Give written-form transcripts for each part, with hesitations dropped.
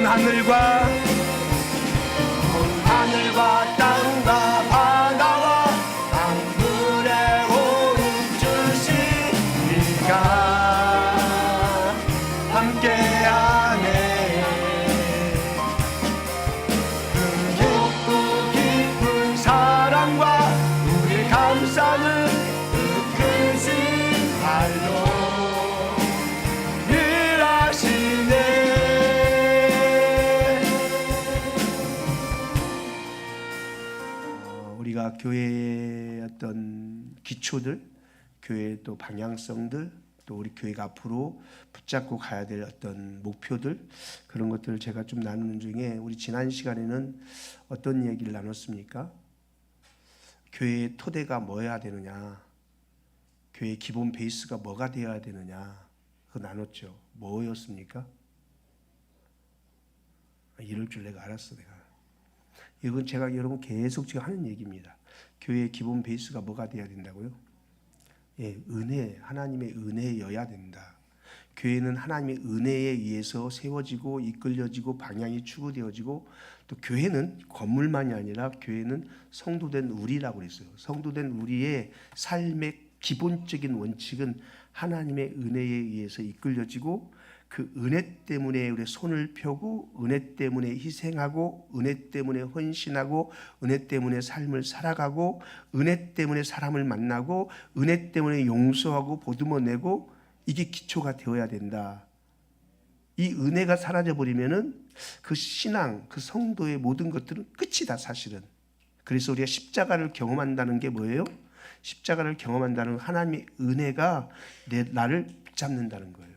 하늘과 땅과 바다와 강물의 오름 주신 네가 함께하네. 그 깊고 깊은 사랑과 우리 감싸는 그 크신 발로 우리가 교회의 어떤 기초들, 교회의 또 방향성들, 또 우리 교회가 앞으로 붙잡고 가야 될 어떤 목표들, 그런 것들을 제가 좀 나누는 중에 우리 지난 시간에는 어떤 얘기를 나눴습니까? 교회의 토대가 뭐여야 되느냐, 교회의 기본 베이스가 뭐가 되어야 되느냐, 그거 나눴죠. 뭐였습니까? 이럴 줄 내가 알았어. 내가 이건 제가 여러분 계속 지금 하는 얘기입니다. 교회의 기본 베이스가 뭐가 돼야 된다고요? 예, 은혜, 하나님의 은혜여야 된다. 교회는 하나님의 은혜에 의해서 세워지고 이끌려지고 방향이 추구되어지고, 또 교회는 건물만이 아니라 교회는 성도된 우리라고 그랬어요. 성도된 우리의 삶의 기본적인 원칙은 하나님의 은혜에 의해서 이끌려지고, 그 은혜 때문에 우리 손을 펴고, 은혜 때문에 희생하고, 은혜 때문에 헌신하고, 은혜 때문에 삶을 살아가고, 은혜 때문에 사람을 만나고, 은혜 때문에 용서하고 보듬어내고, 이게 기초가 되어야 된다. 이 은혜가 사라져버리면은 그 신앙, 그 성도의 모든 것들은 끝이다, 사실은. 그래서 우리가 십자가를 경험한다는 게 뭐예요? 십자가를 경험한다는 하나님의 은혜가 나를 붙잡는다는 거예요.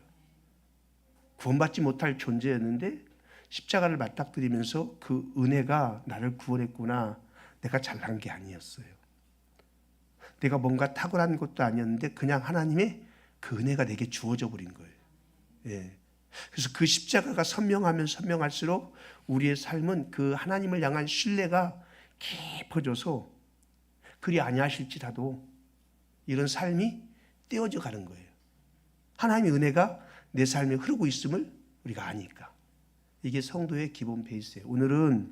구원받지 못할 존재였는데 십자가를 맞닥뜨리면서 그 은혜가 나를 구원했구나. 내가 잘난 게 아니었어요. 내가 뭔가 탁월한 것도 아니었는데 그냥 하나님의 그 은혜가 내게 주어져 버린 거예요. 예. 그래서 그 십자가가 선명하면 선명할수록 우리의 삶은 그 하나님을 향한 신뢰가 깊어져서 그리 아니하실지라도 이런 삶이 떼어져 가는 거예요. 하나님의 은혜가 내 삶에 흐르고 있음을 우리가 아니까. 이게 성도의 기본 베이스예요. 오늘은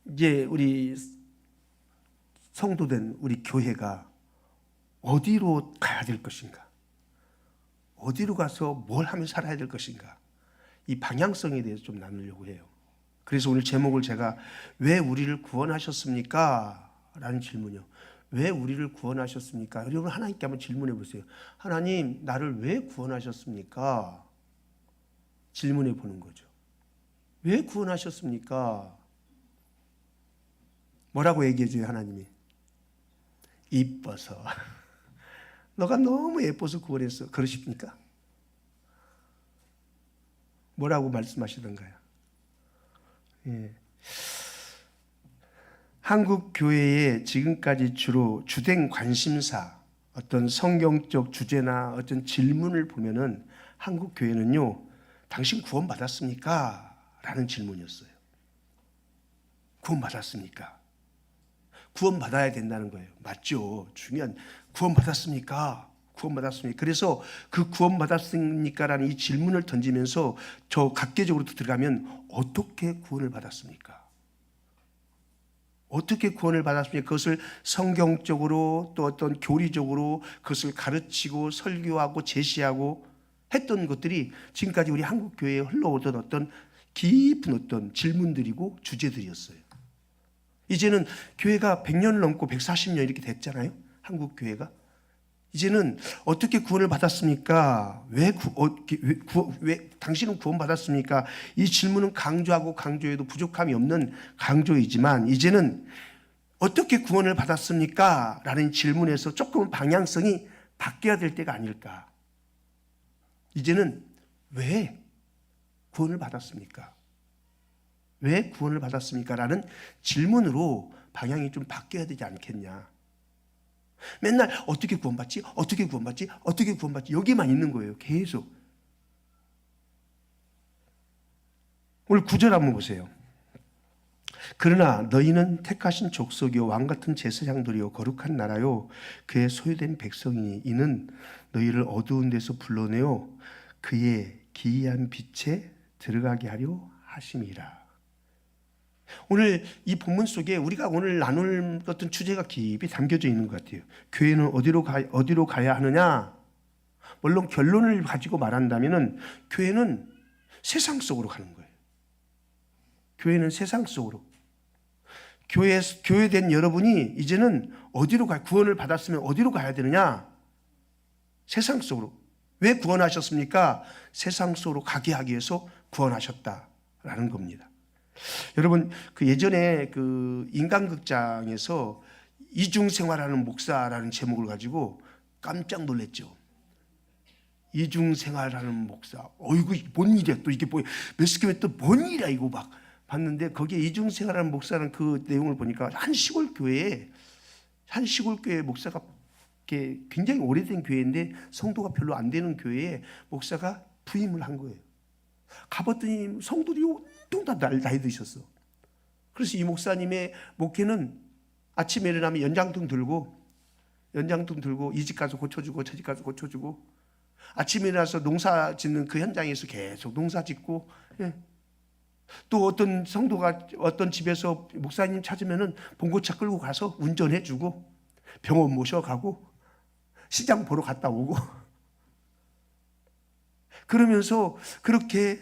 이제 우리 성도된 우리 교회가 어디로 가야 될 것인가, 어디로 가서 뭘 하며 살아야 될 것인가, 이 방향성에 대해서 좀 나누려고 해요. 그래서 오늘 제목을 제가 왜 우리를 구원하셨습니까? 라는 질문이요. 왜 우리를 구원하셨습니까? 여러분 하나님께 한번 질문해 보세요. 하나님, 나를 왜 구원하셨습니까? 질문해 보는 거죠. 왜 구원하셨습니까? 뭐라고 얘기해줘요, 하나님이? 이뻐서. 너가 너무 예뻐서 구원했어. 그러십니까? 뭐라고 말씀하시던가요? 예. 한국 교회의 지금까지 주로 주된 관심사, 어떤 성경적 주제나 어떤 질문을 보면은 한국 교회는요, 당신 구원받았습니까? 라는 질문이었어요. 구원받았습니까? 구원받아야 된다는 거예요. 맞죠? 중요한, 구원받았습니까? 구원받았습니까? 그래서 그 구원받았습니까? 라는 이 질문을 던지면서 저 각계적으로 들어가면 어떻게 구원을 받았습니까? 어떻게 구원을 받았습니까? 그것을 성경적으로 또 어떤 교리적으로 그것을 가르치고 설교하고 제시하고 했던 것들이 지금까지 우리 한국 교회에 흘러오던 어떤 깊은 어떤 질문들이고 주제들이었어요. 이제는 교회가 100년을 넘고 140년 이렇게 됐잖아요. 한국 교회가. 이제는 어떻게 구원을 받았습니까? 왜 당신은 구원받았습니까? 이 질문은 강조하고 강조해도 부족함이 없는 강조이지만, 이제는 어떻게 구원을 받았습니까? 라는 질문에서 조금 방향성이 바뀌어야 될 때가 아닐까. 이제는 왜 구원을 받았습니까? 왜 구원을 받았습니까? 라는 질문으로 방향이 좀 바뀌어야 되지 않겠냐. 맨날 어떻게 구원받지? 어떻게 구원받지? 어떻게 구원받지? 여기만 있는 거예요. 계속. 오늘 9절 한번 보세요. 그러나 너희는 택하신 족속이요 왕같은 제사장들이요 거룩한 나라요 그의 소유된 백성이니 이는 너희를 어두운 데서 불러내어 그의 기이한 빛에 들어가게 하려 하심이라. 오늘 이 본문 속에 우리가 오늘 나눌 어떤 주제가 깊이 담겨져 있는 것 같아요. 교회는 어디로 가야 하느냐? 물론 결론을 가지고 말한다면은 교회는 세상 속으로 가는 거예요. 교회는 세상 속으로. 교회된 여러분이 이제는 어디로 구원을 받았으면 어디로 가야 되느냐? 세상 속으로. 왜 구원하셨습니까? 세상 속으로 가게 하기 위해서 구원하셨다라는 겁니다. 여러분, 그 예전에 그 인간극장에서 이중생활하는 목사라는 제목을 가지고 깜짝 놀랐죠. 이중생활하는 목사. 어이구, 뭔 일이야? 또 이게 뭐, 몇십 또 뭔 일이야? 이거 막 봤는데 거기에 이중생활하는 목사라는 그 내용을 보니까 한 시골 교회 목사가 굉장히 오래된 교회인데 성도가 별로 안 되는 교회에 목사가 부임을 한 거예요. 가봤더니 성도들이 온통 다 나이 드셨어. 그래서 이 목사님의 목회는 아침에 일어나면 연장통 들고 이 집 가서 고쳐주고 저 집 가서 고쳐주고, 아침에 일어나서 농사 짓는 그 현장에서 계속 농사 짓고, 예. 또 어떤 성도가 어떤 집에서 목사님 찾으면은 봉고차 끌고 가서 운전해주고, 병원 모셔가고, 시장 보러 갔다 오고, 그러면서 그렇게,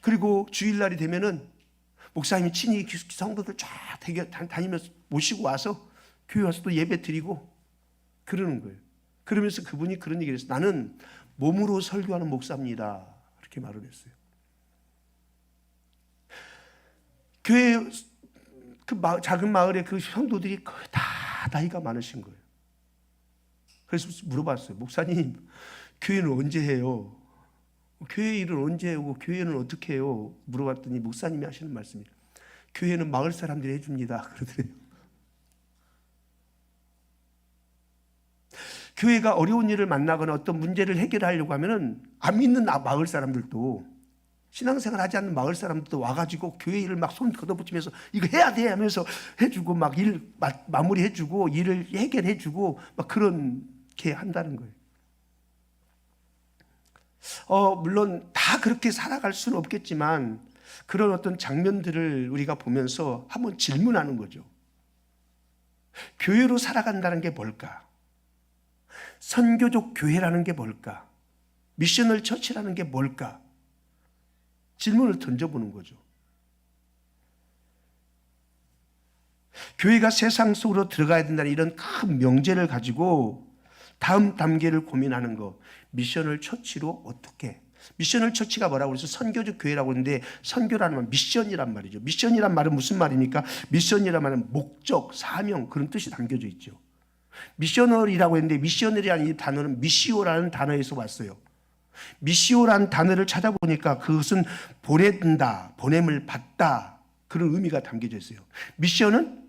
그리고 주일날이 되면은 목사님이 친히 성도들 쫙 다니면서 모시고 와서 교회 와서 또 예배 드리고 그러는 거예요. 그러면서 그분이 그런 얘기를 했어요. 나는 몸으로 설교하는 목사입니다. 이렇게 말을 했어요. 교회 그 작은 마을의 그 성도들이 거의 다 나이가 많으신 거예요. 그래서 물어봤어요. 목사님, 교회는 언제 해요? 교회 일을 언제 하고 교회는 어떻게 해요? 물어봤더니 목사님이 하시는 말씀이, 교회는 마을 사람들이 해줍니다. 그러더래요. 교회가 어려운 일을 만나거나 어떤 문제를 해결하려고 하면은 안 믿는 마을 사람들도, 신앙생활 하지 않는 마을 사람들도 와가지고 교회 일을 막 손 걷어붙이면서 이거 해야 돼 하면서 해주고, 막 일 마무리해주고 일을 해결해주고 막 그렇게 한다는 거예요. 물론 다 그렇게 살아갈 수는 없겠지만 그런 어떤 장면들을 우리가 보면서 한번 질문하는 거죠. 교회로 살아간다는 게 뭘까? 선교적 교회라는 게 뭘까? 미셔널 처치라는 게 뭘까? 질문을 던져보는 거죠. 교회가 세상 속으로 들어가야 된다는 이런 큰 명제를 가지고 다음 단계를 고민하는 거, 미셔널 처치로 어떻게? 미셔널 처치가 뭐라고 그래서 선교적 교회라고 하는데, 선교라는 말 미션이란 말이죠. 미션이란 말은 무슨 말입니까? 미션이란 말은 목적, 사명, 그런 뜻이 담겨져 있죠. 미셔널이라고 했는데 미셔널이라는 이 단어는 미시오라는 단어에서 왔어요. 미시오라는 단어를 찾아보니까 그것은 보낸다, 보냄을 받다, 그런 의미가 담겨져 있어요. 미션은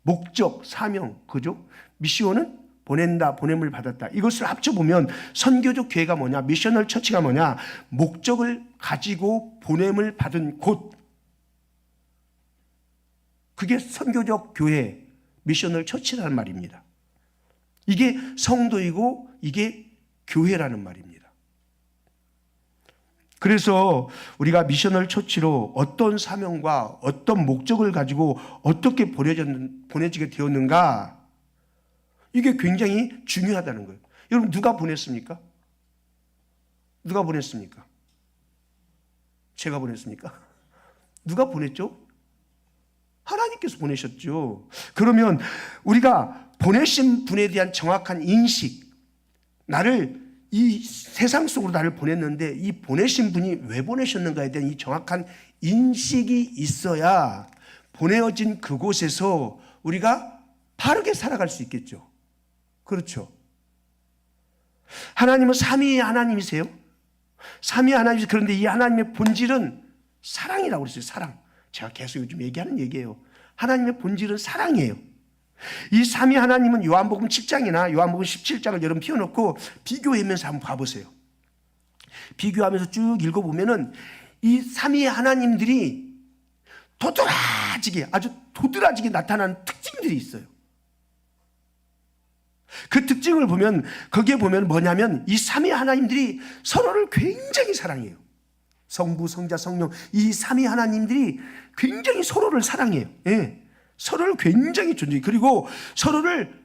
목적, 사명, 그죠? 미시오는 보낸다, 보냄을 받았다. 이것을 합쳐보면 선교적 교회가 뭐냐, 미셔널 처치가 뭐냐, 목적을 가지고 보냄을 받은 곳, 그게 선교적 교회, 미셔널 처치라는 말입니다. 이게 성도이고 이게 교회라는 말입니다. 그래서 우리가 미셔널 처치로 어떤 사명과 어떤 목적을 가지고 어떻게 보내지게 되었는가, 이게 굉장히 중요하다는 거예요. 여러분, 누가 보냈습니까? 누가 보냈습니까? 제가 보냈습니까? 누가 보냈죠? 하나님께서 보내셨죠. 그러면 우리가 보내신 분에 대한 정확한 인식, 이 세상 속으로 나를 보냈는데 이 보내신 분이 왜 보내셨는가에 대한 이 정확한 인식이 있어야 보내어진 그곳에서 우리가 바르게 살아갈 수 있겠죠. 그렇죠. 하나님은 삼위의 하나님이세요. 삼위의 하나님이세요. 그런데 이 하나님의 본질은 사랑이라고 그랬어요. 사랑. 제가 계속 요즘 얘기하는 얘기예요. 하나님의 본질은 사랑이에요. 이 삼위 하나님은 요한복음 7장이나 요한복음 17장을 여러분 펴놓고 비교하면서 한번 봐보세요. 비교하면서 쭉 읽어보면은 이 삼위 하나님들이 아주 도드라지게 나타나는 특징들이 있어요. 그 특징을 보면, 거기에 보면 뭐냐면 이 삼위 하나님들이 서로를 굉장히 사랑해요. 성부, 성자, 성령 이 삼위 하나님들이 굉장히 서로를 사랑해요. 예. 서로를 굉장히 존중해요. 그리고 서로를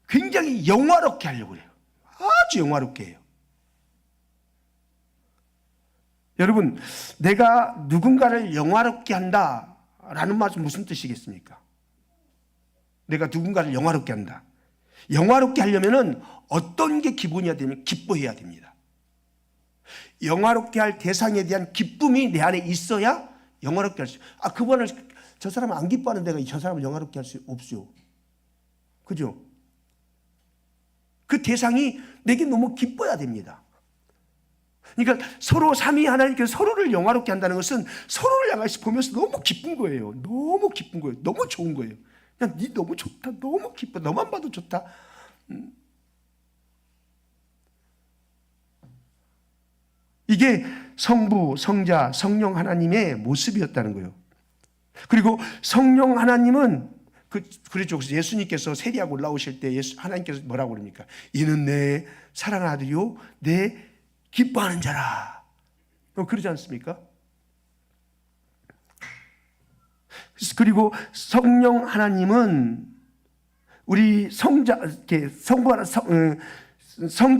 굉장히 영화롭게 하려고 해요. 아주 영화롭게 해요. 여러분, 내가 누군가를 영화롭게 한다라는 말은 무슨 뜻이겠습니까? 내가 누군가를 영화롭게 한다. 영화롭게 하려면은 어떤 게 기본이어야 되면 기뻐해야 됩니다. 영화롭게 할 대상에 대한 기쁨이 내 안에 있어야 영화롭게 할 수 있어요. 그분을 저 사람은 안 기뻐하는 데가 저 사람을 영화롭게 할 수 없죠. 그죠? 그 대상이 내게 너무 기뻐야 됩니다. 그러니까 서로 삼위 하나님께서 서로를 영화롭게 한다는 것은 서로를 향해서 보면서 너무 기쁜 거예요. 너무 기쁜 거예요. 너무 좋은 거예요. 그냥 니 너무 좋다. 너무 기뻐. 너만 봐도 좋다. 이게 성부, 성자, 성령 하나님의 모습이었다는 거예요. 그리고 성령 하나님은 그렇죠. 예수님께서 세리하고 올라오실 때 하나님께서 뭐라고 그럽니까? 이는 내 사랑하는 아들이요 내 기뻐하는 자라. 그러지 않습니까? 그리고 성령 하나님은 우리 성자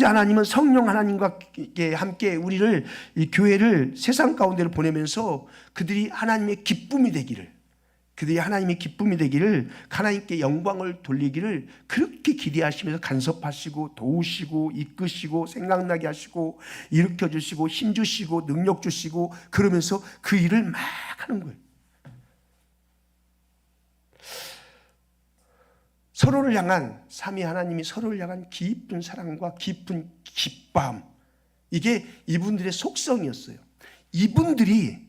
하나님은 성령 하나님과 함께 우리를 이 교회를 세상 가운데로 보내면서 그들이 하나님의 기쁨이 되기를, 하나님께 영광을 돌리기를 그렇게 기대하시면서 간섭하시고 도우시고 이끄시고 생각나게 하시고 일으켜 주시고 힘 주시고 능력 주시고 그러면서 그 일을 막 하는 거예요. 서로를 향한 삼위 하나님이 서로를 향한 깊은 사랑과 깊은 기쁨, 이게 이분들의 속성이었어요. 이분들이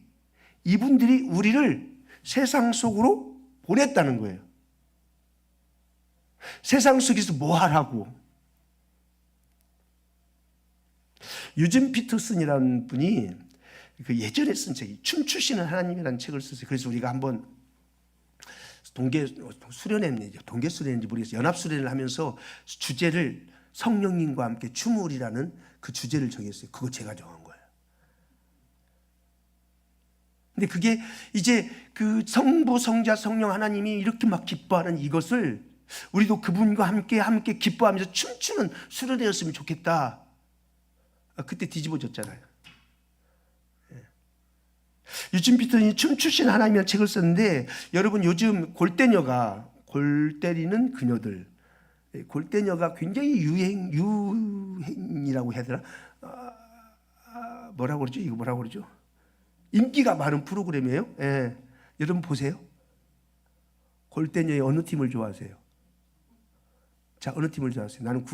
우리를 세상 속으로 보냈다는 거예요. 세상 속에서 뭐 하라고? 유진 피터슨이라는 분이 예전에 쓴 책이 춤추시는 하나님이라는 책을 썼어요. 그래서 우리가 한번 동계 수련인지 모르겠어요. 연합 수련을 하면서 주제를 성령님과 함께 춤을이라는 그 주제를 정했어요. 그거 제가 정한 거예요. 근데 그게 이제 그 성부, 성자, 성령 하나님이 이렇게 막 기뻐하는 이것을 우리도 그분과 함께 기뻐하면서 춤추는 수련회였으면 좋겠다. 그때 뒤집어졌잖아요. 유진 피터슨이 춤추신 하나님이라는 책을 썼는데, 여러분 요즘 골대녀가, 골 때리는 그녀들, 골대녀가 굉장히 유행이라고 해야 되나? 뭐라고 그러죠? 이거 뭐라고 그러죠? 인기가 많은 프로그램이에요. 예. 여러분 보세요. 골대녀의 어느 팀을 좋아하세요? 자, 어느 팀을 좋아하세요? 나는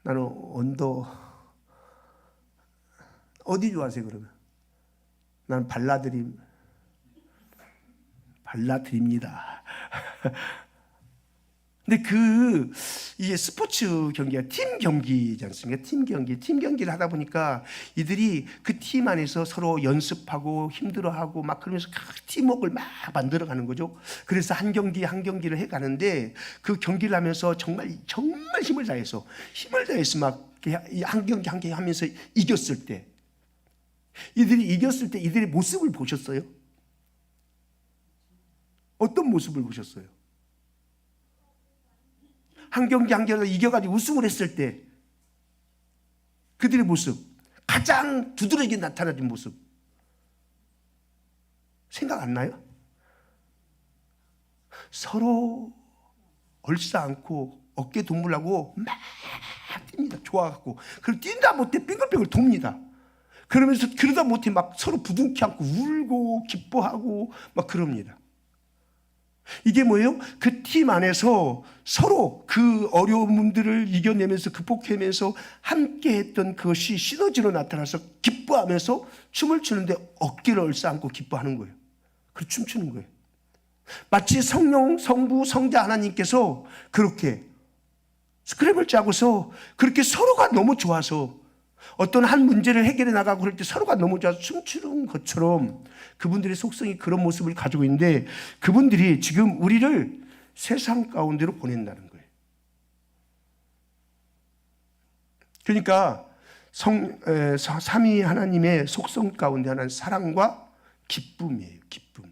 나는 언더. 어디 좋아하세요, 그러면? 나는 발라드립니다. 근데 이게 스포츠 경기가 팀 경기지 않습니까? 팀 경기를 하다 보니까 이들이 그 팀 안에서 서로 연습하고 힘들어하고 막 그러면서 팀워크를 막 만들어가는 거죠. 그래서 한 경기를 해가는데 그 경기를 하면서 정말 힘을 다해서 막 한 경기 하면서 이겼을 때, 이들의 모습을 보셨어요? 어떤 모습을 보셨어요? 한 경기 이겨가지고 우승을 했을 때 그들의 모습, 가장 두드러지게 나타나는 모습 생각 안 나요? 서로 얼싸안고 어깨 동무하고 막 뜁니다. 좋아갖고. 그리고 뛴다 못해 빙글빙글 돕니다. 그러다 못해 막 서로 부둥켜 안고 울고 기뻐하고 막 그럽니다. 이게 뭐예요? 그 팀 안에서 서로 그 어려움들을 이겨내면서 극복하면서 함께 했던 그것이 시너지로 나타나서 기뻐하면서 춤을 추는데 어깨를 얼싸안고 기뻐하는 거예요. 그리고 춤추는 거예요. 마치 성령, 성부, 성자 하나님께서 그렇게 스크랩을 짜고서 그렇게 서로가 너무 좋아서 어떤 한 문제를 해결해 나가고 그럴 때 서로가 너무 좋아서 춤추는 것처럼 그분들의 속성이 그런 모습을 가지고 있는데, 그분들이 지금 우리를 세상 가운데로 보낸다는 거예요. 그러니까 삼위 하나님의 속성 가운데 하나는 사랑과 기쁨이에요. 기쁨.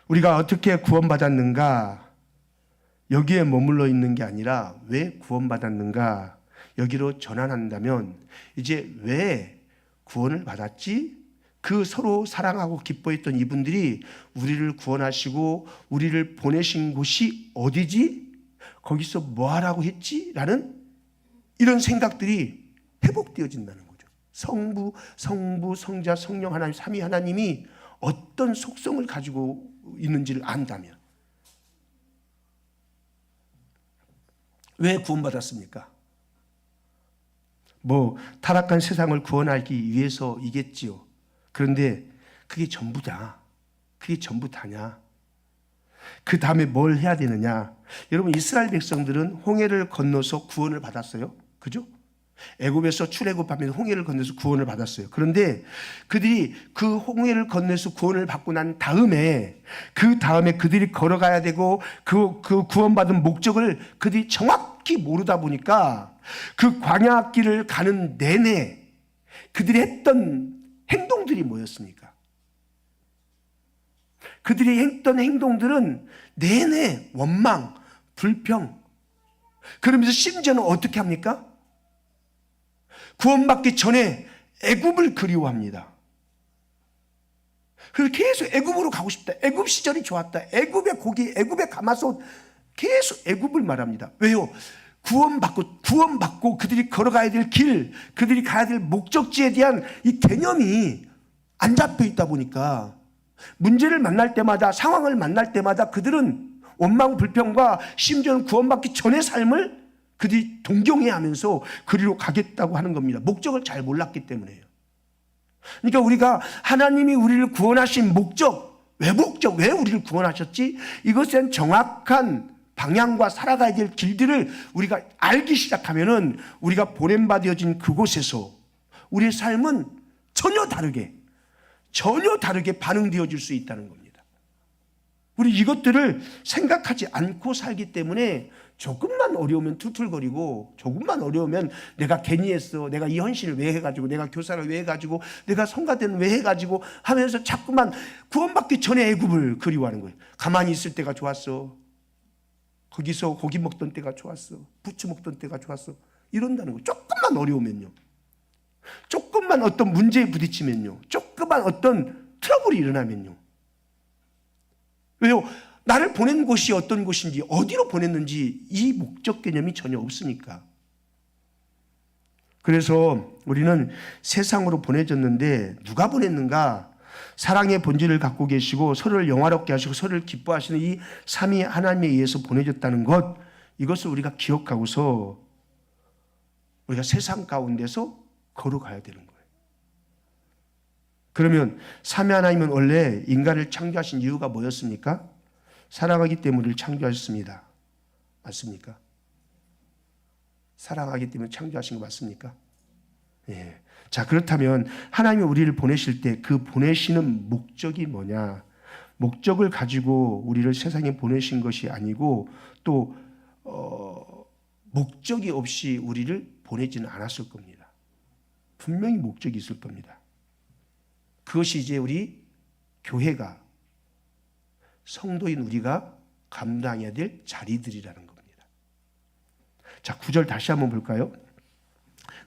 우리가 어떻게 구원받았는가, 여기에 머물러 있는 게 아니라 왜 구원받았는가 여기로 전환한다면, 이제 왜 구원을 받았지? 그 서로 사랑하고 기뻐했던 이분들이 우리를 구원하시고 우리를 보내신 곳이 어디지? 거기서 뭐 하라고 했지? 라는 이런 생각들이 회복되어진다는 거죠. 성부, 성자, 성령 하나님, 삼위 하나님이 어떤 속성을 가지고 있는지를 안다면. 왜 구원받았습니까? 타락한 세상을 구원하기 위해서이겠지요. 그런데 그게 전부다. 그게 전부 다냐? 그 다음에 뭘 해야 되느냐? 여러분, 이스라엘 백성들은 홍해를 건너서 구원을 받았어요. 그죠? 애굽에서 출애굽하면서 홍해를 건너서 구원을 받았어요. 그런데 그들이 그 홍해를 건너서 구원을 받고 난 다음에, 그 다음에 그들이 걸어가야 되고 그 구원받은 목적을 그들이 정확히 모르다 보니까 그 광야길을 가는 내내 그들이 했던 행동들이 뭐였습니까? 그들이 했던 행동들은 내내 원망, 불평. 그러면서 심지어는 어떻게 합니까? 구원받기 전에 애굽을 그리워합니다. 그래서 계속 애굽으로 가고 싶다. 애굽 시절이 좋았다. 애굽의 고기, 애굽의 가마솥, 계속 애굽을 말합니다. 왜요? 구원받고 그들이 걸어가야 될 길, 그들이 가야 될 목적지에 대한 이 개념이 안 잡혀 있다 보니까 문제를 만날 때마다, 상황을 만날 때마다 그들은 원망, 불평과 심지어는 구원받기 전의 삶을 그들이 동경해 하면서 그리로 가겠다고 하는 겁니다. 목적을 잘 몰랐기 때문에요. 그러니까 우리가 하나님이 우리를 구원하신 목적, 왜 우리를 구원하셨지? 이것에 대한 정확한 방향과 살아가야 될 길들을 우리가 알기 시작하면은 우리가 보냄받아진 그곳에서 우리의 삶은 전혀 다르게 반응되어질 수 있다는 겁니다. 우리 이것들을 생각하지 않고 살기 때문에 조금만 어려우면 툴툴거리고, 조금만 어려우면 내가 괜히 했어, 내가 이 헌신을 왜 해가지고, 내가 교사를 왜 해가지고, 내가 성가대는 왜 해가지고 하면서 자꾸만 구원받기 전에 애굽을 그리워하는 거예요. 가만히 있을 때가 좋았어, 거기서 고기 먹던 때가 좋았어, 부추 먹던 때가 좋았어, 이런다는 거예요. 조금만 어려우면요, 조금만 어떤 문제에 부딪히면요, 조금만 어떤 트러블이 일어나면요. 왜요? 나를 보낸 곳이 어떤 곳인지, 어디로 보냈는지 이 목적 개념이 전혀 없으니까. 그래서 우리는 세상으로 보내졌는데 누가 보냈는가? 사랑의 본질을 갖고 계시고 서로를 영화롭게 하시고 서로를 기뻐하시는 이 삼위 하나님에 의해서 보내졌다는 것, 이것을 우리가 기억하고서 우리가 세상 가운데서 걸어가야 되는 거예요. 그러면 삼위 하나님은 원래 인간을 창조하신 이유가 뭐였습니까? 사랑하기 때문에 우리를 창조하셨습니다. 맞습니까? 사랑하기 때문에 창조하신 거 맞습니까? 예. 자, 그렇다면 하나님이 우리를 보내실 때 그 보내시는 목적이 뭐냐? 목적을 가지고 우리를 세상에 보내신 것이 아니고 또 목적이 없이 우리를 보내지는 않았을 겁니다. 분명히 목적이 있을 겁니다. 그것이 이제 우리 교회가, 성도인 우리가 감당해야 될 자리들이라는 겁니다. 자, 9절 다시 한번 볼까요?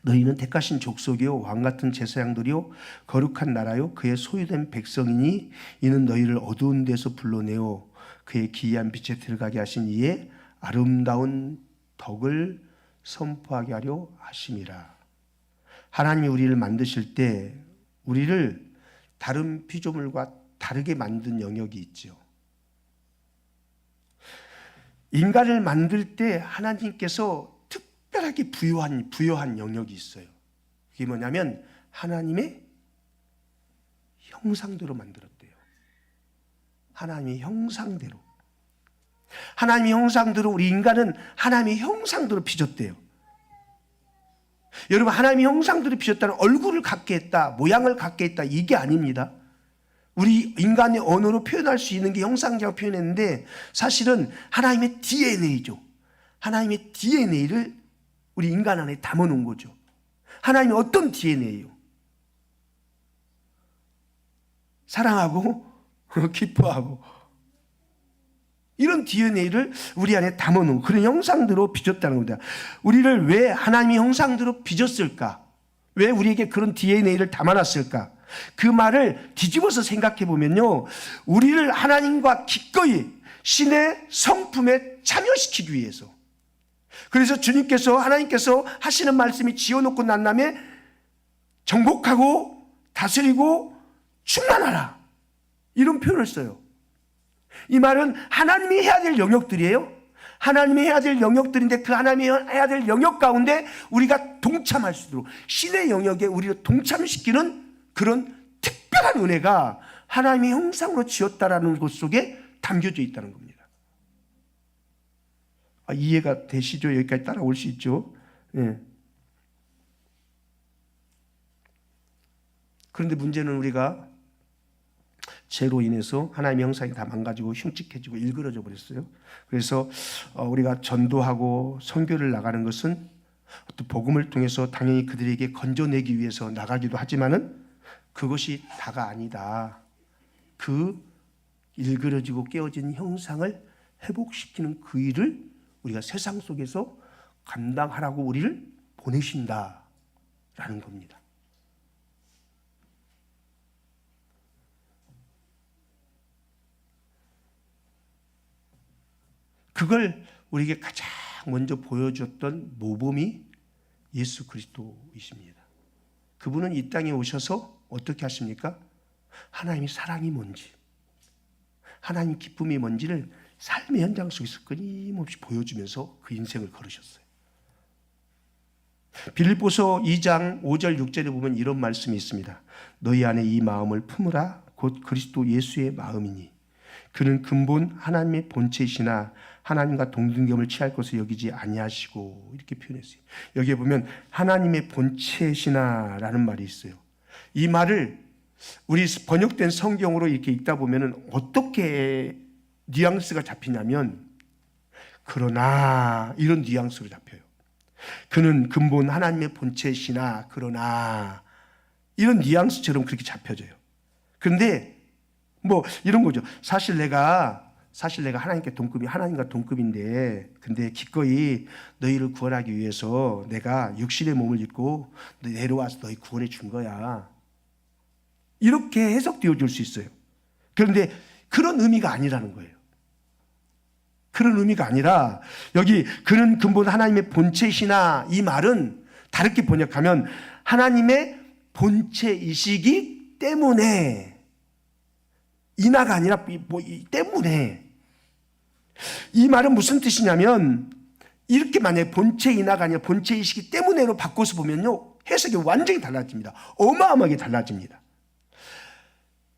너희는 택하신 족속이요 왕같은 제사장들이요 거룩한 나라요 그의 소유된 백성이니 이는 너희를 어두운 데서 불러내어 그의 기이한 빛에 들어가게 하신 이의 아름다운 덕을 선포하게 하려 하심이라. 하나님이 우리를 만드실 때 우리를 다른 피조물과 다르게 만든 영역이 있죠. 인간을 만들 때 하나님께서 특별하게 부여한 영역이 있어요. 그게 뭐냐면 하나님의 형상대로 만들었대요. 하나님의 형상대로. 하나님의 형상대로 우리 인간은 하나님의 형상대로 빚었대요. 여러분, 하나님의 형상대로 빚었다는 얼굴을 갖게 했다, 모양을 갖게 했다, 이게 아닙니다. 우리 인간의 언어로 표현할 수 있는 게 형상이라고 표현했는데 사실은 하나님의 DNA죠. 하나님의 DNA를 우리 인간 안에 담아놓은 거죠. 하나님이 어떤 DNA예요? 사랑하고 기뻐하고 이런 DNA를 우리 안에 담아놓은 그런 형상대로 빚었다는 겁니다. 우리를 왜 하나님의 형상대로 빚었을까? 왜 우리에게 그런 DNA를 담아놨을까? 그 말을 뒤집어서 생각해 보면요, 우리를 하나님과 기꺼이 신의 성품에 참여시키기 위해서. 그래서 주님께서, 하나님께서 하시는 말씀이 지어놓고 난 다음에 정복하고 다스리고 충만하라, 이런 표현을 써요. 이 말은 하나님이 해야 될 영역들이에요. 하나님이 해야 될 영역들인데 그 하나님이 해야 될 영역 가운데 우리가 동참할 수 있도록 신의 영역에 우리를 동참시키는 그런 특별한 은혜가 하나님의 형상으로 지었다라는 것 속에 담겨져 있다는 겁니다. 이해가 되시죠? 여기까지 따라올 수 있죠? 예. 그런데 문제는 우리가 죄로 인해서 하나님의 형상이 다 망가지고 흉측해지고 일그러져 버렸어요. 그래서 우리가 전도하고 선교를 나가는 것은 어떤 복음을 통해서 당연히 그들에게 건져내기 위해서 나가기도 하지만은 그것이 다가 아니다. 그 일그러지고 깨어진 형상을 회복시키는 그 일을 우리가 세상 속에서 감당하라고 우리를 보내신다라는 겁니다. 그걸 우리에게 가장 먼저 보여줬던 모범이 예수 그리스도이십니다. 그분은 이 땅에 오셔서 어떻게 하십니까? 하나님의 사랑이 뭔지, 하나님 기쁨이 뭔지를 삶의 현장 속에서 끊임없이 보여주면서 그 인생을 걸으셨어요. 빌립보서 2장 5절 6절에 보면 이런 말씀이 있습니다. 너희 안에 이 마음을 품으라. 곧 그리스도 예수의 마음이니 그는 근본 하나님의 본체이시나 하나님과 동등됨을 취할 것을 여기지 아니하시고, 이렇게 표현했어요. 여기에 보면 하나님의 본체시나 라는 말이 있어요. 이 말을 우리 번역된 성경으로 이렇게 읽다 보면 어떻게 뉘앙스가 잡히냐면 그러나, 이런 뉘앙스로 잡혀요. 그는 근본 하나님의 본체시나 그러나, 이런 뉘앙스처럼 그렇게 잡혀져요. 그런데 뭐 이런 거죠. 사실 내가 하나님께 하나님과 동급인데, 근데 기꺼이 너희를 구원하기 위해서 내가 육신의 몸을 입고 내려와서 너희 구원해 준 거야. 이렇게 해석되어 줄 수 있어요. 그런데 그런 의미가 아니라는 거예요. 그런 의미가 아니라, 여기 그는 근본 하나님의 본체이시나, 이 말은 다르게 번역하면 하나님의 본체이시기 때문에, 이나가 아니라 때문에. 이 말은 무슨 뜻이냐면, 이렇게 만약에 본체이나가 아니라 본체이시기 때문에로 바꿔서 보면요, 해석이 완전히 달라집니다. 어마어마하게 달라집니다.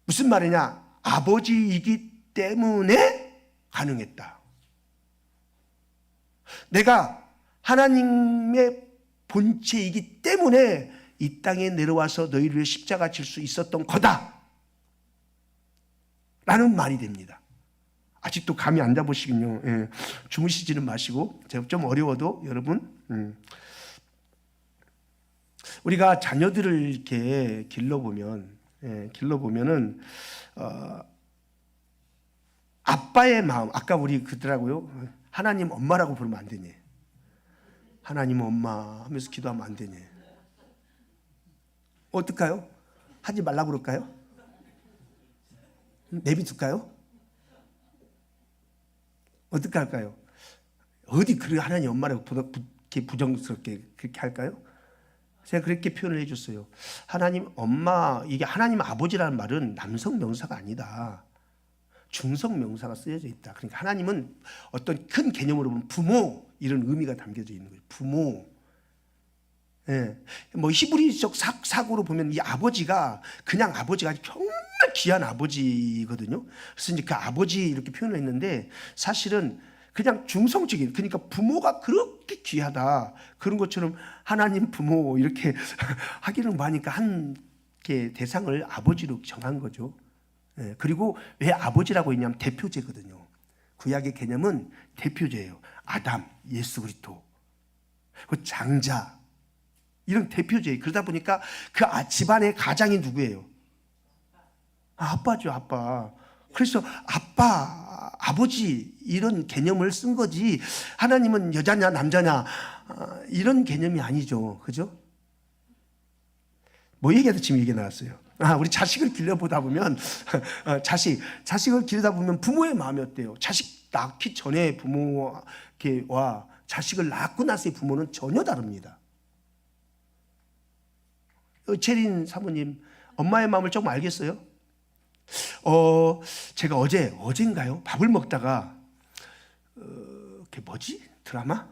무슨 말이냐? 아버지이기 때문에 가능했다. 내가 하나님의 본체이기 때문에 이 땅에 내려와서 너희를 위해 십자가 질 수 있었던 거다 라는 말이 됩니다. 아직도 감이 안 잡으시군요. 예. 주무시지는 마시고, 제가 좀 어려워도 여러분, 우리가 자녀들을 이렇게 길러보면은 아빠의 마음, 아까 우리 그러더라고요. 하나님 엄마라고 부르면 안 되니, 하나님 엄마 하면서 기도하면 안 되니. 어떨까요? 하지 말라고 그럴까요? 내비둘까요? 어떻게 할까요? 어디 그래 하나님 엄마라고 부정스럽게 그렇게 할까요? 제가 그렇게 표현을 해줬어요. 하나님 엄마, 이게 하나님 아버지라는 말은 남성 명사가 아니다. 중성 명사가 쓰여져 있다. 그러니까 하나님은 어떤 큰 개념으로 보면 부모, 이런 의미가 담겨져 있는 거예요. 부모. 예. 뭐 히브리적 사고로 보면 이 아버지가 그냥 아버지가 정말 귀한 아버지거든요. 그래서 이제 그 아버지 이렇게 표현을 했는데, 사실은 그냥 중성적인, 그러니까 부모가 그렇게 귀하다, 그런 것처럼 하나님 부모 이렇게 하기는 많으니까 한 개 대상을 아버지로 정한 거죠. 예. 그리고 왜 아버지라고 했냐면 대표제거든요. 구약의 개념은 대표제예요. 아담, 예수 그리스도. 그 장자, 이런 대표제예요. 그러다 보니까 그 집안의 가장이 누구예요? 아빠죠, 아빠. 그래서 아빠, 아버지 이런 개념을 쓴 거지, 하나님은 여자냐 남자냐 이런 개념이 아니죠. 그죠? 뭐 얘기해도 지금 얘기 나왔어요. 우리 자식을 길러보다 보면 자식을 기르다 보면 부모의 마음이 어때요? 자식 낳기 전에 부모와 자식을 낳고 나서의 부모는 전혀 다릅니다. 체린 사모님, 엄마의 마음을 조금 알겠어요? 제가 어젠가요? 밥을 먹다가 그게 뭐지? 드라마?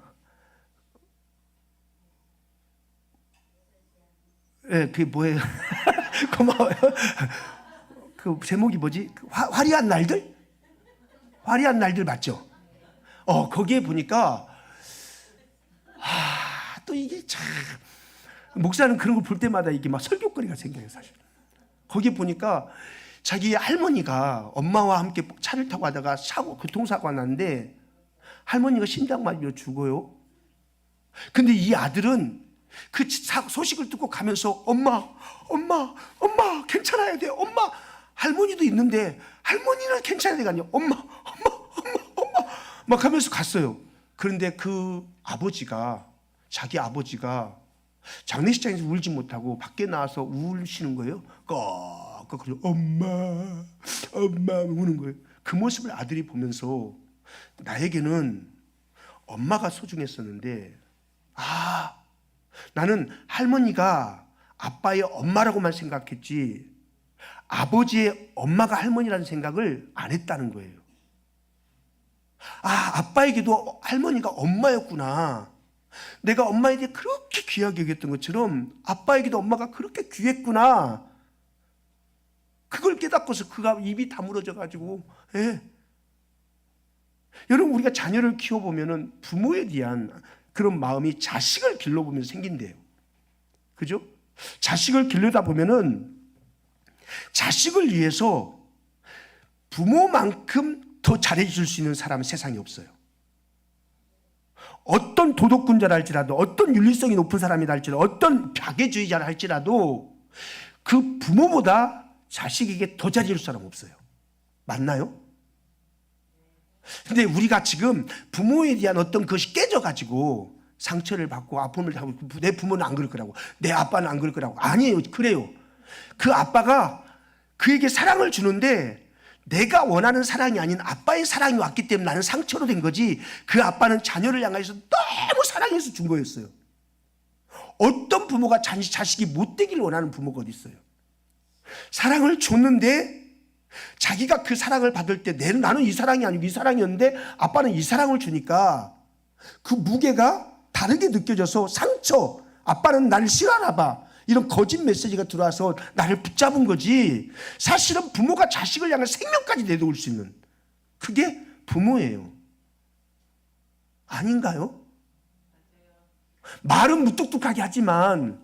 예, 그게 뭐예요? 고마워요. 그 제목이 뭐지? 화려한 날들? 화려한 날들 맞죠? 거기에 보니까 또 이게 참, 목사는 그런 걸 볼 때마다 이게 막 설교거리가 생겨요, 사실. 거기에 보니까 자기 할머니가 엄마와 함께 차를 타고 가다가 교통사고가 났는데 할머니가 심장마비로 죽어요. 근데 이 아들은 그 소식을 듣고 가면서 엄마 괜찮아야 돼. 엄마, 할머니도 있는데 할머니는 괜찮아야 되거든요. 엄마 막 하면서 갔어요. 그런데 그 아버지가, 자기 아버지가 장례식장에서 울지 못하고 밖에 나와서 우시는 거예요. 그래서 엄마 우는 거예요. 그 모습을 아들이 보면서 나에게는 엄마가 소중했었는데 나는 할머니가 아빠의 엄마라고만 생각했지 아버지의 엄마가 할머니라는 생각을 안 했다는 거예요. 아빠에게도 할머니가 엄마였구나. 내가 엄마에 대해 그렇게 귀하게 여겼던 것처럼 아빠에게도 엄마가 그렇게 귀했구나. 그걸 깨닫고서 그가 입이 다물어져 가지고, 여러분, 우리가 자녀를 키워보면 부모에 대한 그런 마음이 자식을 길러보면서 생긴대요. 그죠? 자식을 길르다 보면은 자식을 위해서 부모만큼 더 잘해줄 수 있는 사람은 세상에 없어요. 어떤 도덕군자라 할지라도, 어떤 윤리성이 높은 사람이라 할지라도, 어떤 박애주의자라 할지라도 그 부모보다 자식에게 더 잘해줄 사람 없어요. 맞나요? 근데 우리가 지금 부모에 대한 어떤 것이 깨져가지고 상처를 받고 아픔을 하고, 내 부모는 안 그럴 거라고, 내 아빠는 안 그럴 거라고. 아니에요. 그래요. 그 아빠가 그에게 사랑을 주는데 내가 원하는 사랑이 아닌 아빠의 사랑이 왔기 때문에 나는 상처로 된 거지, 그 아빠는 자녀를 향해서 너무 사랑해서 준 거였어요. 어떤 부모가 자식이 못되길 원하는 부모가 어디 있어요? 사랑을 줬는데 자기가 그 사랑을 받을 때 나는 이 사랑이 아니고 이 사랑이었는데 아빠는 이 사랑을 주니까 그 무게가 다르게 느껴져서 상처, 아빠는 나를 싫어하나 봐, 이런 거짓 메시지가 들어와서 나를 붙잡은 거지, 사실은 부모가 자식을 향해 생명까지 내놓을 수 있는 그게 부모예요. 아닌가요? 말은 무뚝뚝하게 하지만,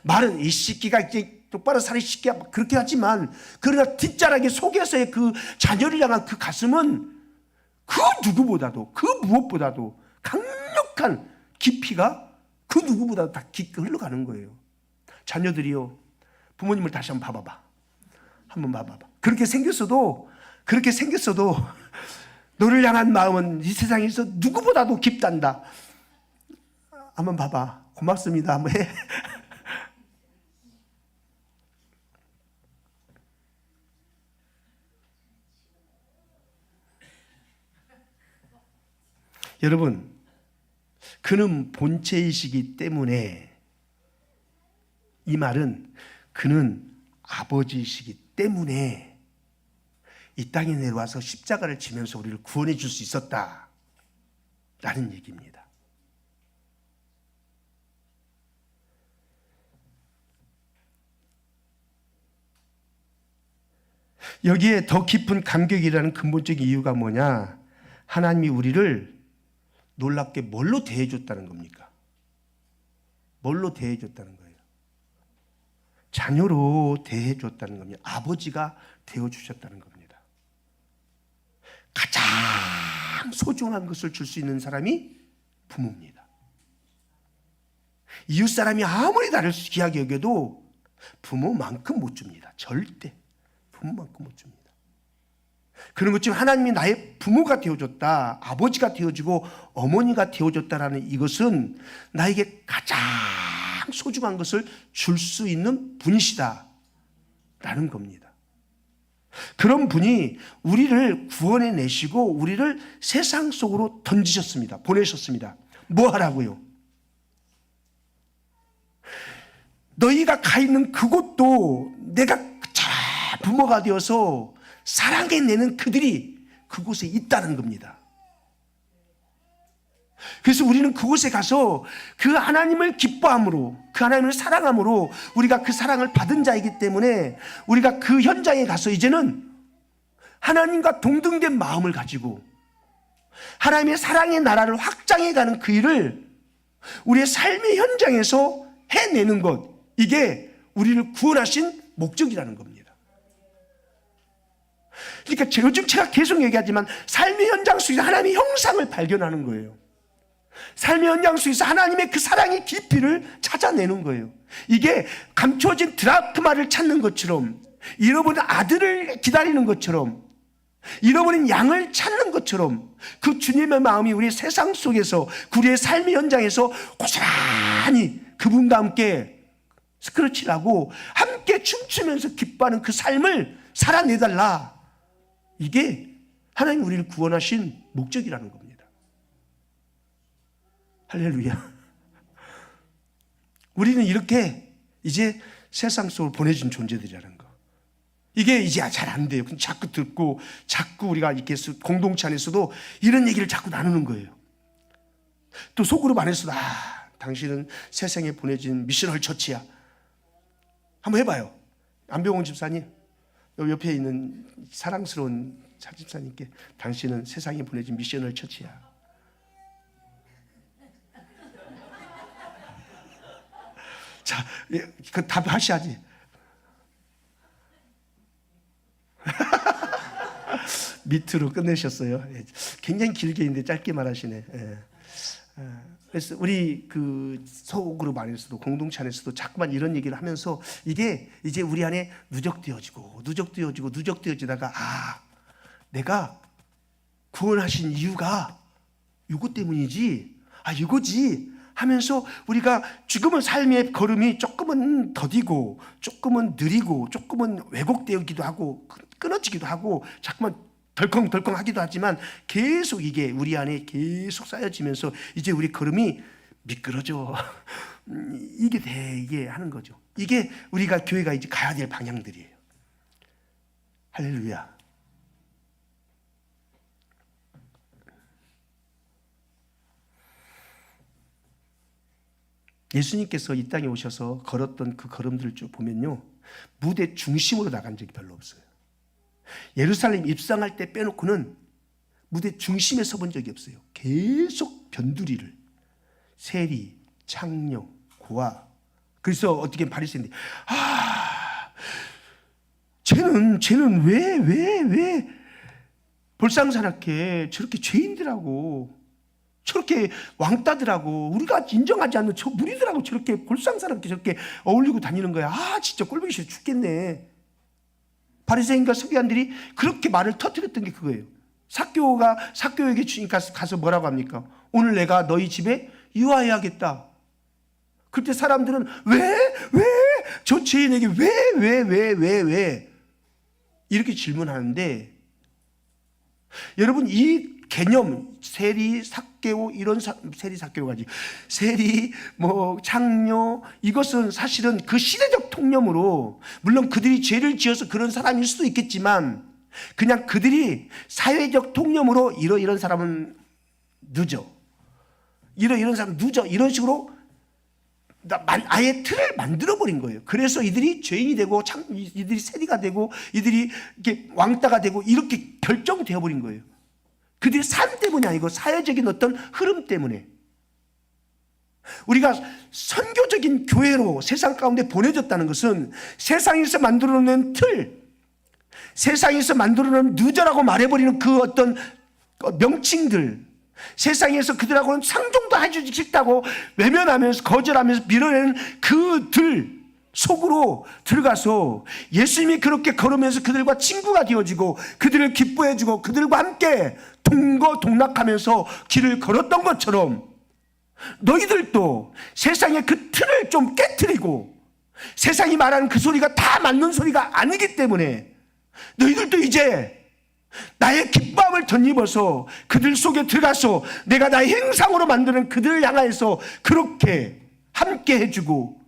말은 이 새끼가 이제 똑바로 살아 이 새끼야 그렇게 하지만, 그러나 뒷자락에 속에서의 그 자녀를 향한 그 가슴은 그 누구보다도, 그 무엇보다도 강력한 깊이가 그 누구보다도 다 깊게 흘러가는 거예요. 자녀들이요, 부모님을 다시 한번 봐봐봐. 한번 봐봐봐. 그렇게 생겼어도 너를 향한 마음은 이 세상에서 누구보다도 깊단다. 한번 봐봐. 고맙습니다. 한번 해. 여러분, 그는 본체이시기 때문에, 이 말은 그는 아버지이시기 때문에 이 땅에 내려와서 십자가를 지면서 우리를 구원해 줄 수 있었다라는 얘기입니다. 여기에 더 깊은 감격이라는 근본적인 이유가 뭐냐? 하나님이 우리를 놀랍게 뭘로 대해줬다는 겁니까? 뭘로 대해줬다는 거예요? 자녀로 대해줬다는 겁니다. 아버지가 되어주셨다는 겁니다. 가장 소중한 것을 줄 수 있는 사람이 부모입니다. 이웃 사람이 아무리 나를 귀하게 여겨도 부모만큼 못 줍니다. 절대 부모만큼 못 줍니다. 그런 것처럼 하나님이 나의 부모가 되어줬다, 아버지가 되어주고 어머니가 되어줬다라는 이것은 나에게 가장 소중한 것을 줄 수 있는 분이시다라는 겁니다. 그런 분이 우리를 구원해 내시고 우리를 세상 속으로 던지셨습니다. 보내셨습니다. 뭐 하라고요? 너희가 가 있는 그곳도 내가 잘 부모가 되어서 사랑해내는 그들이 그곳에 있다는 겁니다. 그래서 우리는 그곳에 가서 그 하나님을 기뻐함으로, 그 하나님을 사랑함으로 우리가 그 사랑을 받은 자이기 때문에 우리가 그 현장에 가서 이제는 하나님과 동등된 마음을 가지고 하나님의 사랑의 나라를 확장해가는 그 일을 우리의 삶의 현장에서 해내는 것, 이게 우리를 구원하신 목적이라는 겁니다. 그러니까 요즘 제가 계속 얘기하지만 삶의 현장 속에서 하나님의 형상을 발견하는 거예요. 삶의 현장 속에서 하나님의 그 사랑의 깊이를 찾아내는 거예요. 이게 감춰진 드라크마를 찾는 것처럼, 잃어버린 아들을 기다리는 것처럼, 잃어버린 양을 찾는 것처럼 그 주님의 마음이 우리의 세상 속에서, 우리의 삶의 현장에서 고스란히 그분과 함께 스크래치를 하고 함께 춤추면서 기뻐하는 그 삶을 살아내달라. 이게 하나님 우리를 구원하신 목적이라는 겁니다. 할렐루야. 우리는 이렇게 이제 세상 속으로 보내준 존재들이라는 거. 이게 이제 잘 안 돼요. 자꾸 듣고 자꾸 우리가 이렇게 공동체 안에서도 이런 얘기를 자꾸 나누는 거예요. 또 속으로 안에서도 당신은 세상에 보내진 미셔널 처치야. 한번 해봐요. 안병원 집사님, 여기 옆에 있는 사랑스러운 차 집사님께 당신은 세상에 보내진 미셔널 처치야. 자, 그 답하셔야지. 밑으로 끝내셨어요. 굉장히 길게 있는데 짧게 말하시네. 그래서 우리 그 소그룹 안에서도, 공동체 안에서도 자꾸만 이런 얘기를 하면서 이게 이제 우리 안에 누적되어지다가 내가 구원하신 이유가 이것 때문이지, 이거지 하면서 우리가 지금은 삶의 걸음이 조금은 더디고 조금은 느리고 조금은 왜곡되기도 하고 끊어지기도 하고 자꾸만 덜컹덜컹 하기도 하지만 계속 이게 우리 안에 계속 쌓여지면서 이제 우리 걸음이 미끄러져. 이게 되게 하는 거죠. 이게 우리가 교회가 이제 가야 될 방향들이에요. 할렐루야. 예수님께서 이 땅에 오셔서 걸었던 그 걸음들을 쭉 보면요, 무대 중심으로 나간 적이 별로 없어요. 예루살렘 입성할 때 빼놓고는 무대 중심에 서본 적이 없어요. 계속 변두리를, 세리, 창녀, 고아. 그래서 어떻게 바리새인들이 쟤는 왜 볼상사납게 저렇게 죄인들하고 저렇게 왕따들하고 우리가 인정하지 않는 저 무리들하고 저렇게 볼상사납게 저렇게 어울리고 다니는 거야. 진짜 꼴보기 싫어 죽겠네. 바리새인과 서기관들이 그렇게 말을 터뜨렸던 게 그거예요. 삭개오에게 주님 가서 뭐라고 합니까? 오늘 내가 너희 집에 유하해야겠다. 그때 사람들은 저 죄인에게 왜 이렇게 질문하는데, 여러분 이 개념 세리, 삭개오, 세리, 삭개오가 아니지, 세리, 창녀, 이것은 사실은 그 시대적 통념으로, 물론 그들이 죄를 지어서 그런 사람일 수도 있겠지만 그냥 그들이 사회적 통념으로 이런 사람은 늦어, 이런 사람 늦어, 이런 식으로 아예 틀을 만들어버린 거예요. 그래서 이들이 죄인이 되고 이들이 세리가 되고 이들이 이렇게 왕따가 되고 이렇게 결정되어 버린 거예요. 그들이 산 때문이 아니고 사회적인 어떤 흐름 때문에. 우리가 선교적인 교회로 세상 가운데 보내졌다는 것은 세상에서 만들어낸 틀, 세상에서 만들어낸 누저라고 말해버리는 그 어떤 명칭들, 세상에서 그들하고는 상종도 해주기 싫다고 외면하면서 거절하면서 밀어내는 그들 속으로 들어가서 예수님이 그렇게 걸으면서 그들과 친구가 되어지고 그들을 기뻐해주고 그들과 함께 동거동락하면서 길을 걸었던 것처럼 너희들도 세상의 그 틀을 좀 깨트리고 세상이 말하는 그 소리가 다 맞는 소리가 아니기 때문에 너희들도 이제 나의 기쁨을 덧입어서 그들 속에 들어가서 내가 나의 형상으로 만드는 그들을 향하여서 그렇게 함께 해주고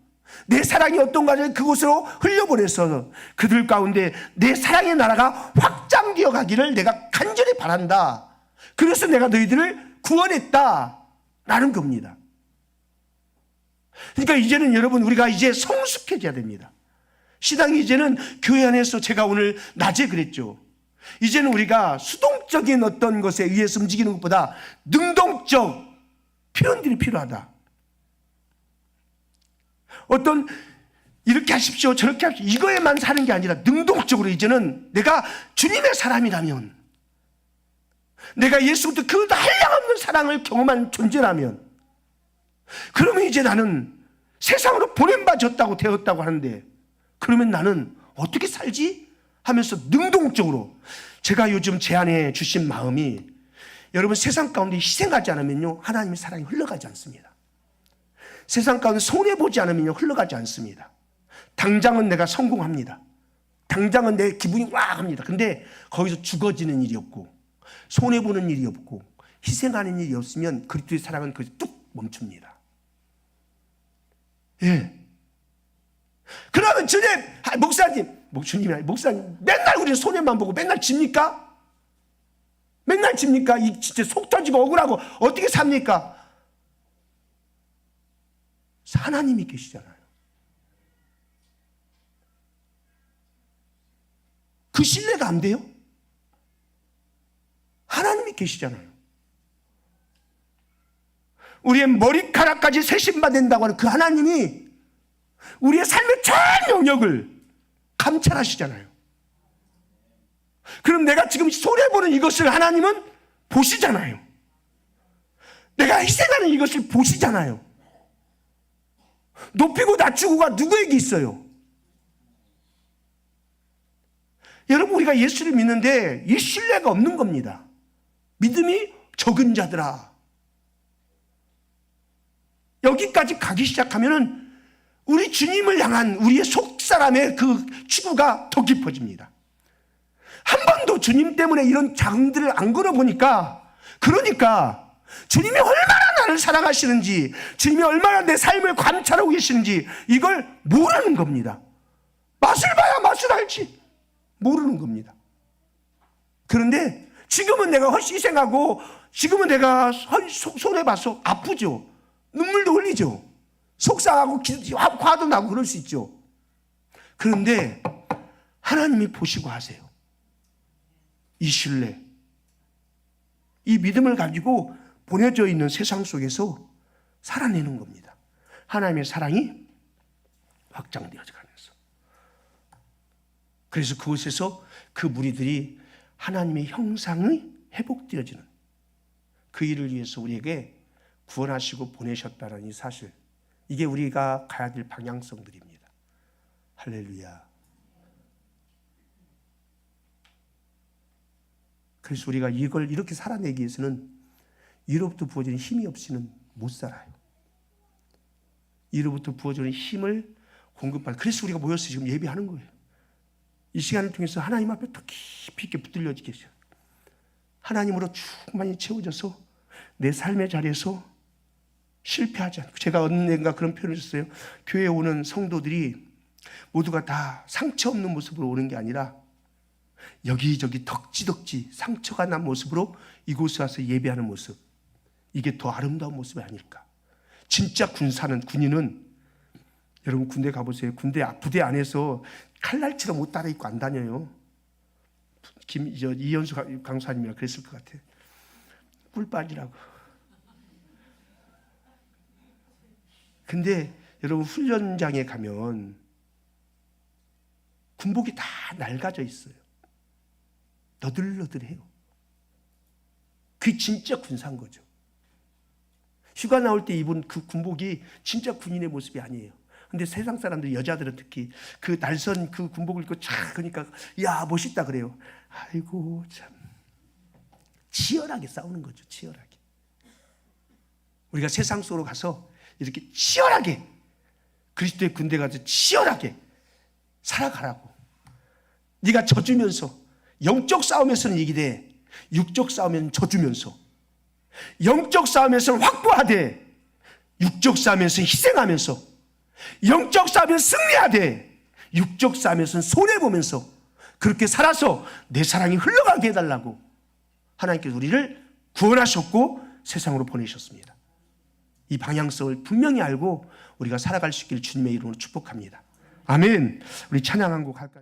내 사랑이 어떤가 그곳으로 흘려보내서 그들 가운데 내 사랑의 나라가 확장되어 가기를 내가 간절히 바란다. 그래서 내가 너희들을 구원했다라는 겁니다. 그러니까 이제는 여러분 우리가 이제 성숙해져야 됩니다. 신앙이 이제는 교회 안에서 제가 오늘 낮에 그랬죠. 이제는 우리가 수동적인 어떤 것에 의해서 움직이는 것보다 능동적 표현들이 필요하다. 어떤 이렇게 하십시오 저렇게 하십시오 이거에만 사는 게 아니라 능동적으로 이제는 내가 주님의 사람이라면 내가 예수부터 그 한량없는 사랑을 경험한 존재라면 그러면 이제 나는 세상으로 보냄받았다고 되었다고 하는데 그러면 나는 어떻게 살지? 하면서 능동적으로 제가 요즘 제 안에 주신 마음이 여러분 세상 가운데 희생하지 않으면요 하나님의 사랑이 흘러가지 않습니다. 세상 가운데 손해보지 않으면요 흘러가지 않습니다. 당장은 내가 성공합니다. 당장은 내 기분이 와 합니다. 근데 거기서 죽어지는 일이 없고 손해보는 일이 없고 희생하는 일이 없으면 그리스도의 사랑은 거기서 뚝 멈춥니다. 예. 그러면 주님, 주님이 아니 목사님 맨날 우리 손해만 보고 맨날 집니까? 맨날 집니까? 이 진짜 속 터지고 억울하고 어떻게 삽니까? 하나님이 계시잖아요. 그 신뢰가 안 돼요? 하나님이 계시잖아요. 우리의 머리카락까지 세심받는다고 하는 그 하나님이 우리의 삶의 전 영역을 감찰하시잖아요. 그럼 내가 지금 손해보는 이것을 하나님은 보시잖아요. 내가 희생하는 이것을 보시잖아요. 높이고 낮추고가 누구에게 있어요? 여러분 우리가 예수를 믿는데 이 신뢰가 없는 겁니다. 믿음이 적은 자들아. 여기까지 가기 시작하면은 우리 주님을 향한 우리의 속사람의 그 추구가 더 깊어집니다. 한 번도 주님 때문에 이런 장들을 안 걸어보니까 그러니까 주님이 얼마나 나를 사랑하시는지 주님이 얼마나 내 삶을 관찰하고 계시는지 이걸 모르는 겁니다. 맛을 봐야 맛을 알지 모르는 겁니다. 그런데 지금은 내가 희생하고 지금은 내가 손해봐서 아프죠. 눈물도 흘리죠. 속상하고 화도 나고 그럴 수 있죠. 그런데 하나님이 보시고 하세요. 이 신뢰, 이 믿음을 가지고 보내져 있는 세상 속에서 살아내는 겁니다. 하나님의 사랑이 확장되어져 가면서. 그래서 그곳에서 그 무리들이 하나님의 형상이 회복되어지는 그 일을 위해서 우리에게 구원하시고 보내셨다는 이 사실, 이게 우리가 가야 될 방향성들입니다. 할렐루야. 그래서 우리가 이걸 이렇게 살아내기 위해서는 이로부터 부어지는 힘이 없이는 못 살아요. 이로부터 부어지는 힘을 공급받는, 그래서 우리가 모여서 지금 예배하는 거예요. 이 시간을 통해서 하나님 앞에 더 깊이 있게 붙들려지게 해서 하나님으로 충만히 채워져서 내 삶의 자리에서 실패하지 않고, 제가 어느 날인가 그런 표현을 썼어요. 교회에 오는 성도들이 모두가 다 상처 없는 모습으로 오는 게 아니라 여기저기 덕지덕지 상처가 난 모습으로 이곳에 와서 예배하는 모습, 이게 더 아름다운 모습이 아닐까. 진짜 군인은 여러분 군대 가보세요. 부대 안에서 칼날치도 못 따라 입고 안 다녀요. 이현수 강사님이라 그랬을 것 같아요. 꿀빨이라고. 근데 여러분 훈련장에 가면 군복이 다 낡아져 있어요. 너들너들해요. 그게 진짜 군사인 거죠. 휴가 나올 때 입은 그 군복이 진짜 군인의 모습이 아니에요. 근데 세상 사람들, 여자들은 특히 그 날선 그 군복을 입고 촥 그러니까 야 멋있다 그래요. 아이고 참 치열하게 싸우는 거죠. 치열하게. 우리가 세상 속으로 가서 이렇게 치열하게 그리스도의 군대 가서 치열하게 살아가라고. 네가 져주면서 영적 싸움에서는 이기되 육적 싸움에는 져주면서, 영적 싸움에서는 확보하되 육적 싸움에서는 희생하면서, 영적 싸움에서는 승리하되 육적 싸움에서는 손해보면서 그렇게 살아서 내 사랑이 흘러가게 해달라고 하나님께서 우리를 구원하셨고 세상으로 보내셨습니다. 이 방향성을 분명히 알고 우리가 살아갈 수 있기를 주님의 이름으로 축복합니다. 아멘. 우리 찬양 한 곡 할까요?